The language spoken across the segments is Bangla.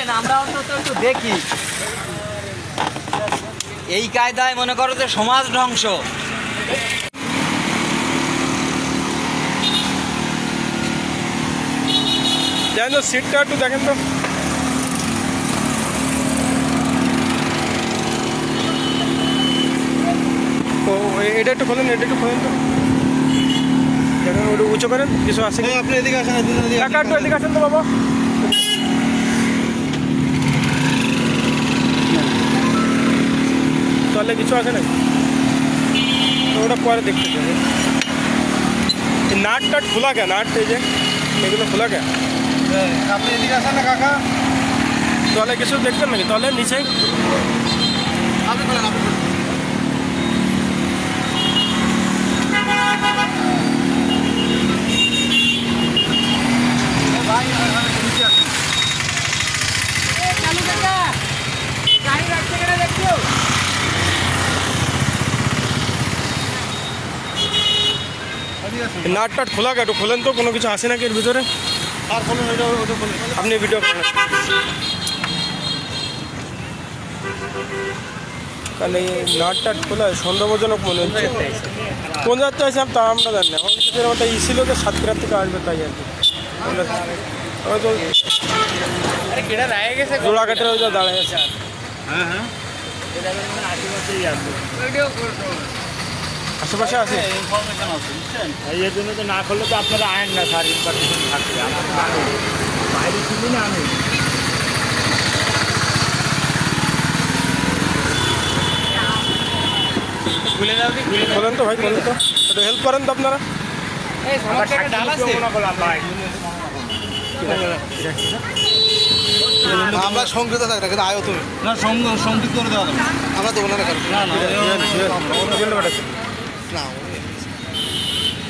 ছাড়েন, আমরা অন্তত একটু দেখি। এই কায়দায় মনে করো যে সমাজ ধ্বংস। জানেন তো, সিটটা একটু দেখেন তো। ও এটা একটু খোলেন, এটা একটু খোলেন তো। দেখেন ওটা উঁচু করেন, কিছু আছে কি? আপনি এদিকে আসেন, কাকা একটু এদিকে আসেন তো বাবা। তাহলে কিছু আছে না, ওটা পরে দেখতে যাবে। নাট টাট খোলা কে? নাট এই যে এগুলো খোলা কে? আপনি এদিকে আসেন না কাকা। তাহলে কিছু দেখবেন নাকি? তাহলে নিচে আপনি বলেন, আপনি বলেন। ভাই নিচে আসেন। চালু কাকা, গাড়ি রাখতে গেলে দেখছো? এদিকে আসেন। নাট টাট খোলা কে? একটু খোলেন তো, কোনো কিছু আছে নাকি এর ভিতরে? আর বলুন, ওটা বলুন। আপনি ভিডিও করেন। তাহলে নাট টাট খোলা সন্দেহজনক মনে হচ্ছে। কোন যাত্রা আছে তা আমরা জানি না। এখন ওটা ই ছিল যে সাতক্ষীরার থেকে আসবে, তাই আর কি। হয়তো আরে কেডা রায় গেছে জোড়াঘাটের ওই যে দাঁড়ায় আছে। হ্যাঁ হ্যাঁ, ভিডিও করছো? আশেপাশে আছে। ইনফরমেশন আছে, বুঝছেন? এর জন্য তো না করলে তো আপনারা আয়েন না স্যার, ইনফরমেশন থাকবে। আমরা তো আনি বাইরে ছিলি না আমি। খুলে দাও দি, খুলে দাও। বলেন তো ভাই, বলেন তো, একটু হেল্প করেন তো আপনারা। এই সমাজ থেকে ডাল আছে। মনে করলাম ভাই আমরা সংযুক্ত থাকি না, কিন্তু আয়ো তুমি না, সংযুক্ত করে দেওয়া যাবে। আমরা দেবো না না,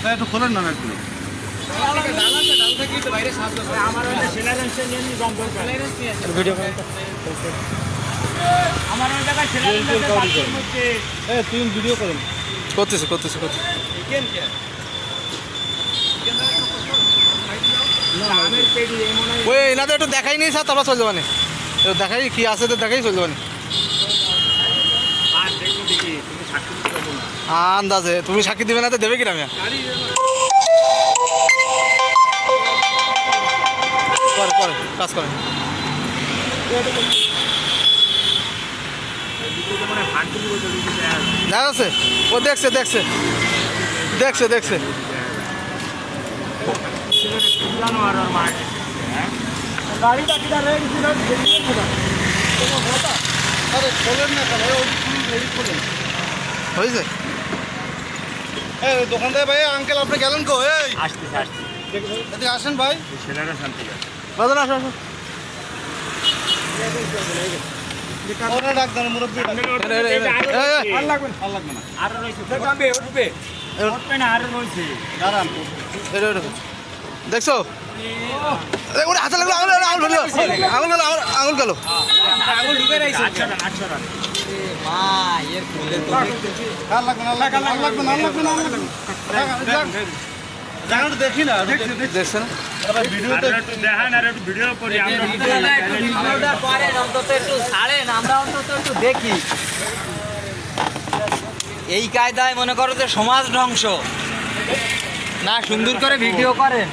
না একটু খোলেন না একটু। ডাল আছে, ডাল থেকেই তো বাইরে সাহায্য করে। আমার ওই সেলারেন্সে নিয়ে নি জম দরকার। ভিডিও করেন তো। আমার ওই জায়গায় সেলারেন্সে বাথরুম হচ্ছে। তুই ভিডিও করেন। করতেছি করতেছি করতেছি। আমের পেটি এই মনে হয় ওই এনাদের একটু দেখাই নেই স্যার, তারপর চলে যাবানে। দেখাই কি আছে তো, দেখাই চলে যাবানে। আর দেখো দেখি তুমি সাক্ষী দিতে পারবো না। আন্দাজে তুমি সাক্ষী দিবে না তো দেবে কিনা মিয়া? পরে পরে কাজ করেন। দ্বিতীয়ত মানে হাট দিলি বলতে দিতে দেখা যাচ্ছে, ও দেখছে দেখছে দেখছে দেখছে। জানো আর ওর মার গাড়িটা কিনা রেড ছিল, আরে খোলেন না কেন, হয়েছে? এই দোকান থেকে ভাই, আঙ্কেল আপনি গেলেন কো? এই আসতেছে আসতেছে এদিকে আসেন ভাই। ছেলেরা শান্তি আছে। বাজান আসো আসো। ওরা ডাক দেন মুরব্বি। আর লাগবে না। ভালো লাগবে না। আর রয়েছে উঠবে উঠবে। উঠবে না, আর রয়েছে। দাঁড়ান। দেখছো? ওটা হাতে লাগলো, আঙুল আঙুল ফেললো, আঙুল গেল, আঙুল গেল। আঙুল ঢুকে রাইছে। 800 টাকা। ভাই এর খুলে তো আর লাগবে না, আর লাগবে না, আর লাগবে না, আর লাগবে না, আর লাগবে না। জায়গাটা দেখি না, দেখছেন? ভিডিওতে আর একটু দেখান, আর একটু ভিডিও করি আমরা। ভিডিওটা করেন, অন্তত একটু ছাড়েন, আমরা অন্তত একটু দেখি। এই কায়দায় মনে করো যে সমাজ ধ্বংস। না সুন্দর করে ভিডিও করেন।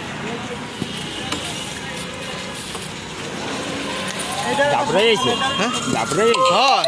জাবরাইছে, হ্যাঁ জাবরাইছে। হয়।